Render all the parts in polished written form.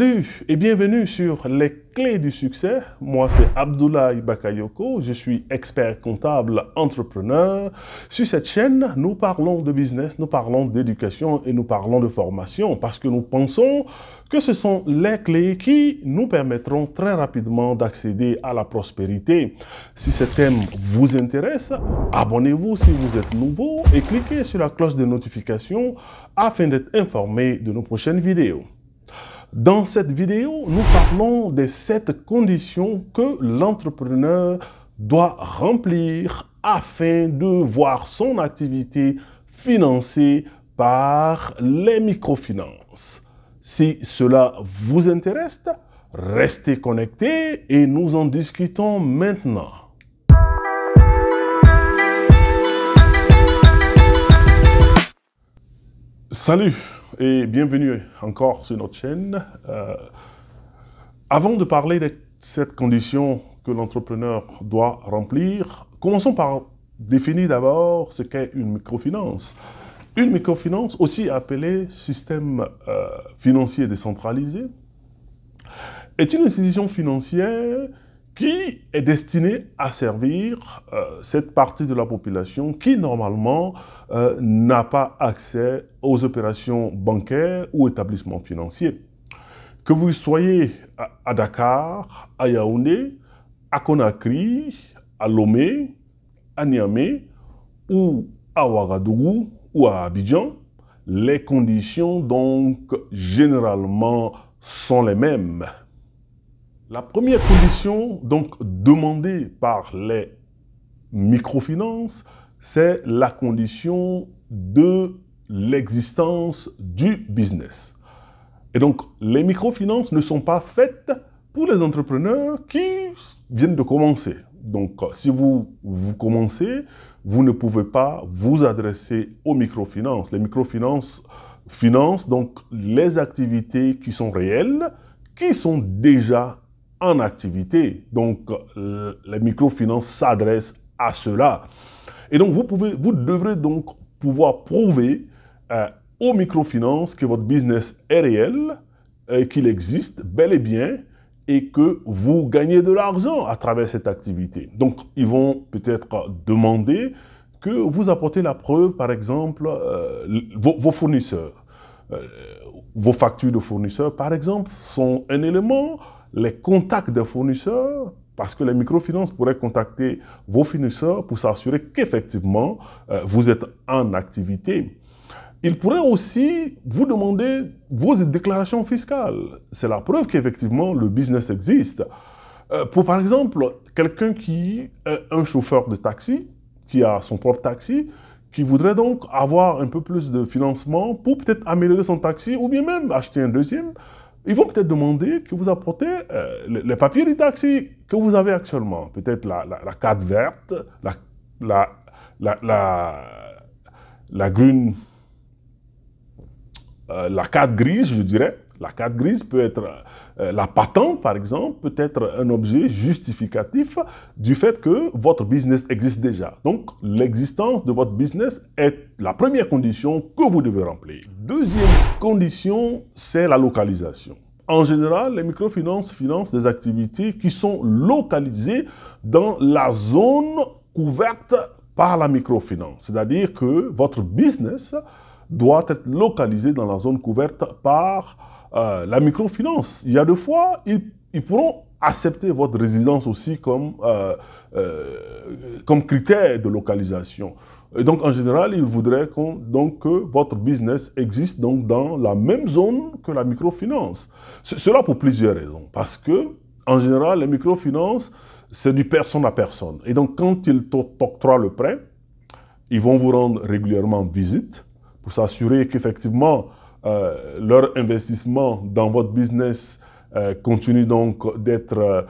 Salut et bienvenue sur les clés du succès. Moi, c'est Abdoulaye Bakayoko. Je suis expert comptable entrepreneur. Sur cette chaîne, nous parlons de business, nous parlons d'éducation et nous parlons de formation parce que nous pensons que ce sont les clés qui nous permettront très rapidement d'accéder à la prospérité. Si ce thème vous intéresse, abonnez-vous si vous êtes nouveau et cliquez sur la cloche de notification afin d'être informé de nos prochaines vidéos. Dans cette vidéo, nous parlons des 7 conditions que l'entrepreneur doit remplir afin de voir son activité financée par les microfinances. Si cela vous intéresse, restez connectés et nous en discutons maintenant. Salut et bienvenue encore sur notre chaîne. Avant de parler de cette condition que l'entrepreneur doit remplir, commençons par définir d'abord ce qu'est une microfinance. Une microfinance, aussi appelée système financier décentralisé, est une institution financière qui est destinée à servir cette partie de la population qui, normalement, n'a pas accès aux opérations bancaires ou établissements financiers. Que vous soyez à Dakar, à Yaoundé, à Conakry, à Lomé, à Niamey, ou à Ouagadougou, ou à Abidjan, les conditions, donc, généralement, sont les mêmes. La première condition, donc, demandée par les microfinances, c'est la condition de l'existence du business. Et donc, les microfinances ne sont pas faites pour les entrepreneurs qui viennent de commencer. Donc, si vous commencez, vous ne pouvez pas vous adresser aux microfinances. Les microfinances financent donc les activités qui sont réelles, qui sont déjà en activité. Donc, les microfinances s'adressent à cela. Et donc, vous devrez donc pouvoir prouver aux microfinances que votre business est réel, qu'il existe bel et bien, et que vous gagnez de l'argent à travers cette activité. Donc, ils vont peut-être demander que vous apportez la preuve, par exemple, vos fournisseurs. Vos factures de fournisseurs, par exemple, sont un élément. Les contacts des fournisseurs, parce que les microfinances pourraient contacter vos fournisseurs pour s'assurer qu'effectivement, vous êtes en activité. Ils pourraient aussi vous demander vos déclarations fiscales. C'est la preuve qu'effectivement, le business existe. Pour, par exemple, quelqu'un qui est un chauffeur de taxi, qui a son propre taxi, qui voudrait donc avoir un peu plus de financement pour peut-être améliorer son taxi ou bien même acheter un deuxième, ils vont peut-être demander que vous apportez les papiers du taxi que vous avez actuellement. Peut-être la carte verte, la carte grise, je dirais. La carte grise peut être la patente, par exemple, peut être un objet justificatif du fait que votre business existe déjà. Donc, l'existence de votre business est la première condition que vous devez remplir. Deuxième condition, c'est la localisation. En général, les microfinances financent des activités qui sont localisées dans la zone couverte par la microfinance. C'est-à-dire que votre business doit être localisé dans la zone couverte par la microfinance. Il y a des fois, ils pourront accepter votre résidence aussi comme critère de localisation. Et donc, en général, ils voudraient que votre business existe donc dans la même zone que la microfinance. Cela pour plusieurs raisons. Parce que, en général, les microfinances, c'est du personne à personne. Et donc, quand ils t'octroient le prêt, ils vont vous rendre régulièrement visite pour s'assurer qu'effectivement, leur investissement dans votre business continue donc d'être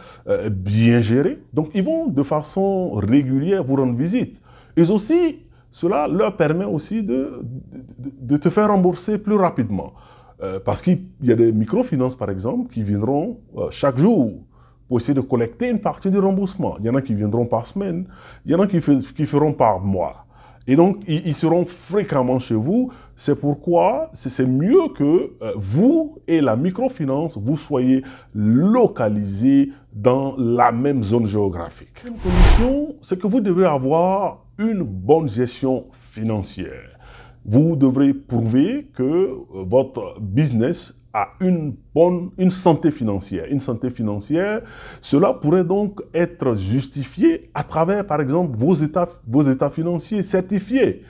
bien géré. Donc, ils vont de façon régulière vous rendre visite. Et aussi, cela leur permet aussi de te faire rembourser plus rapidement. Parce qu'il y a des microfinances, par exemple, qui viendront chaque jour pour essayer de collecter une partie du remboursement. Il y en a qui viendront par semaine, il y en a qui feront par mois. Et donc, ils seront fréquemment chez vous. C'est pourquoi c'est mieux que vous et la microfinance, vous soyez localisés dans la même zone géographique. La condition, c'est que vous devez avoir une bonne gestion financière. Vous devrez prouver que votre business a une santé financière. Une santé financière, cela pourrait donc être justifié à travers, par exemple, vos états financiers certifiés.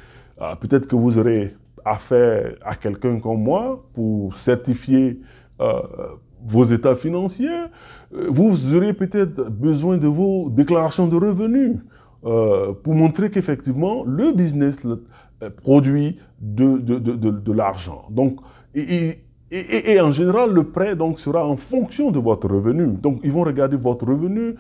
Peut-être que vous aurez affaire à quelqu'un comme moi pour certifier vos états financiers. Vous aurez peut-être besoin de vos déclarations de revenus pour montrer qu'effectivement, le business produit de l'argent. Donc, et en général, le prêt donc, sera en fonction de votre revenu. Donc, ils vont regarder votre revenu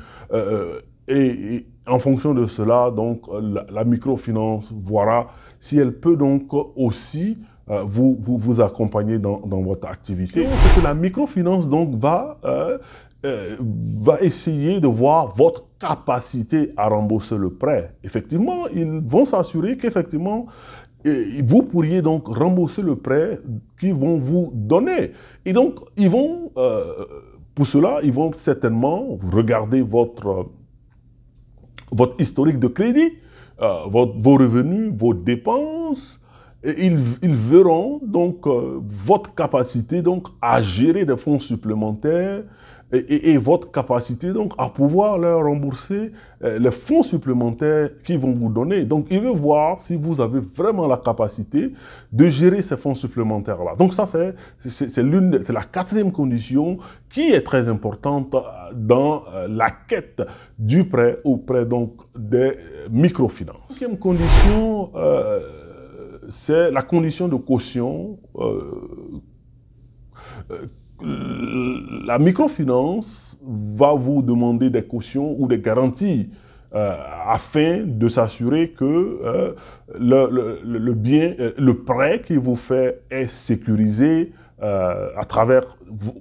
et en fonction de cela, donc, la microfinance verra si elle peut donc aussi vous accompagner dans votre activité. C'est que la microfinance donc, va essayer de voir votre capacité à rembourser le prêt. Effectivement, ils vont s'assurer qu'effectivement, vous pourriez donc rembourser le prêt qu'ils vont vous donner. Et donc, ils vont, pour cela, ils vont certainement regarder votre historique de crédit, vos revenus, vos dépenses, et ils verront donc votre capacité donc à gérer des fonds supplémentaires et votre capacité donc à pouvoir leur rembourser les fonds supplémentaires qu'ils vont vous donner. Donc, ils veulent voir si vous avez vraiment la capacité de gérer ces fonds supplémentaires-là. Donc, ça, c'est la quatrième condition qui est très importante dans la quête du prêt auprès donc des microfinances. La cinquième condition, c'est la condition de caution. La microfinance va vous demander des cautions ou des garanties afin de s'assurer que le prêt qu'il vous fait est sécurisé à travers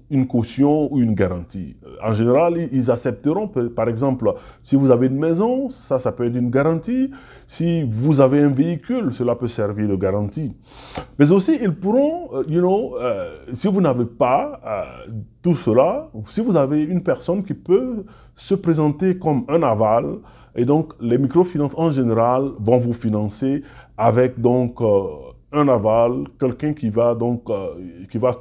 une caution ou une garantie. En général, ils accepteront, par exemple, si vous avez une maison, ça peut être une garantie. Si vous avez un véhicule, cela peut servir de garantie. Mais aussi, ils pourront, si vous n'avez pas tout cela, si vous avez une personne qui peut se présenter comme un aval, et donc les microfinances en général vont vous financer avec donc un aval, quelqu'un qui va donc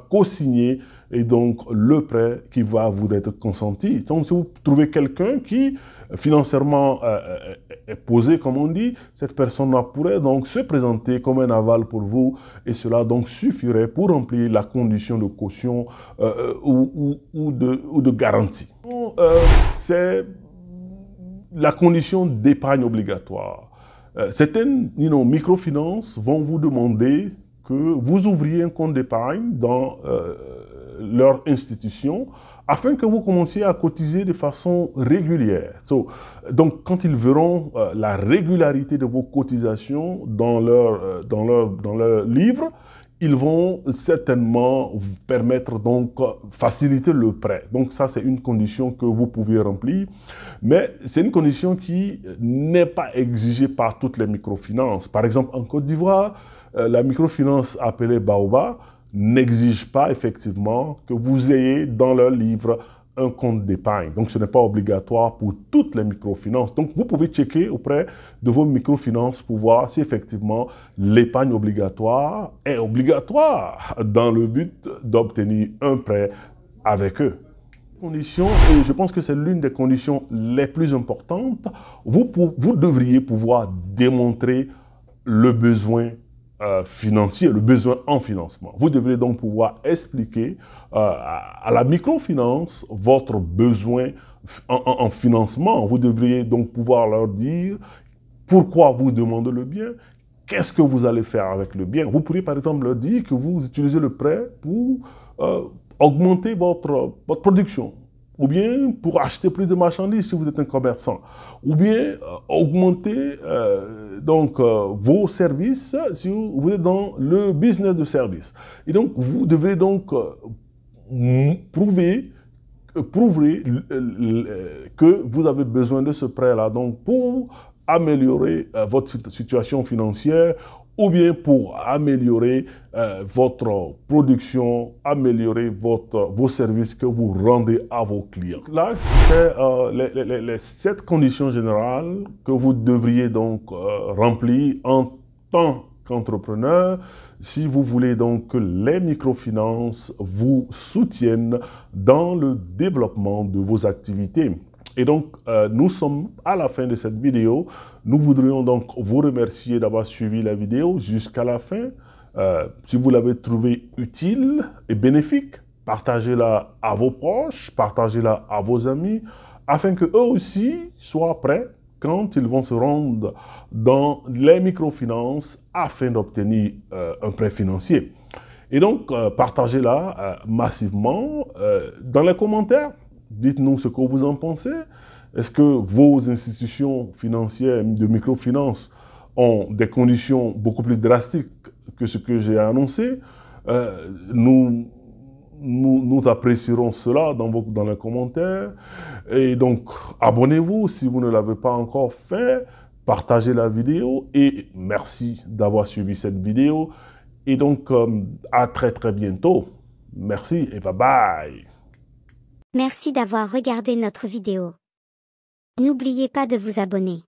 co-signer et donc le prêt qui va vous être consenti. Donc si vous trouvez quelqu'un qui financièrement est posé, comme on dit, cette personne-là pourrait donc se présenter comme un aval pour vous et cela donc suffirait pour remplir la condition de caution ou de garantie. C'est la condition d'épargne obligatoire. Certaines microfinances vont vous demander que vous ouvriez un compte d'épargne dans leur institution afin que vous commenciez à cotiser de façon régulière. Donc, quand ils verront la régularité de vos cotisations dans leur livre, ils vont certainement vous permettre donc faciliter le prêt. Donc ça, c'est une condition que vous pouvez remplir. Mais c'est une condition qui n'est pas exigée par toutes les microfinances. Par exemple, en Côte d'Ivoire, la microfinance appelée Baobab n'exige pas effectivement que vous ayez dans leur livre un compte d'épargne. Donc, ce n'est pas obligatoire pour toutes les microfinances. Donc, vous pouvez checker auprès de vos microfinances pour voir si effectivement l'épargne obligatoire est obligatoire dans le but d'obtenir un prêt avec eux. Condition, et je pense que c'est l'une des conditions les plus importantes, vous devriez pouvoir démontrer le besoin financier, le besoin en financement. Vous devrez donc pouvoir expliquer à la microfinance votre besoin en financement. Vous devriez donc pouvoir leur dire pourquoi vous demandez le bien, qu'est-ce que vous allez faire avec le bien. Vous pourriez par exemple leur dire que vous utilisez le prêt pour augmenter votre production, ou bien pour acheter plus de marchandises si vous êtes un commerçant, ou bien augmenter vos services si vous êtes dans le business de service. Et donc, vous devez donc prouver que vous avez besoin de ce prêt-là donc pour améliorer votre situation financière ou bien pour améliorer votre production, améliorer vos services que vous rendez à vos clients. Là, c'est les 7 conditions générales que vous devriez donc remplir en tant qu'entrepreneur si vous voulez donc que les microfinances vous soutiennent dans le développement de vos activités. Et donc, nous sommes à la fin de cette vidéo. Nous voudrions donc vous remercier d'avoir suivi la vidéo jusqu'à la fin. Si vous l'avez trouvée utile et bénéfique, partagez-la à vos proches, partagez-la à vos amis, afin qu'eux aussi soient prêts quand ils vont se rendre dans les microfinances afin d'obtenir un prêt financier. Et donc, partagez-la massivement dans les commentaires. Dites-nous ce que vous en pensez. Est-ce que vos institutions financières de microfinance ont des conditions beaucoup plus drastiques que ce que j'ai annoncé? Nous apprécierons cela dans les commentaires. Et donc, abonnez-vous si vous ne l'avez pas encore fait. Partagez la vidéo et merci d'avoir suivi cette vidéo. Et donc, à très très bientôt. Merci et bye bye. Merci d'avoir regardé notre vidéo. N'oubliez pas de vous abonner.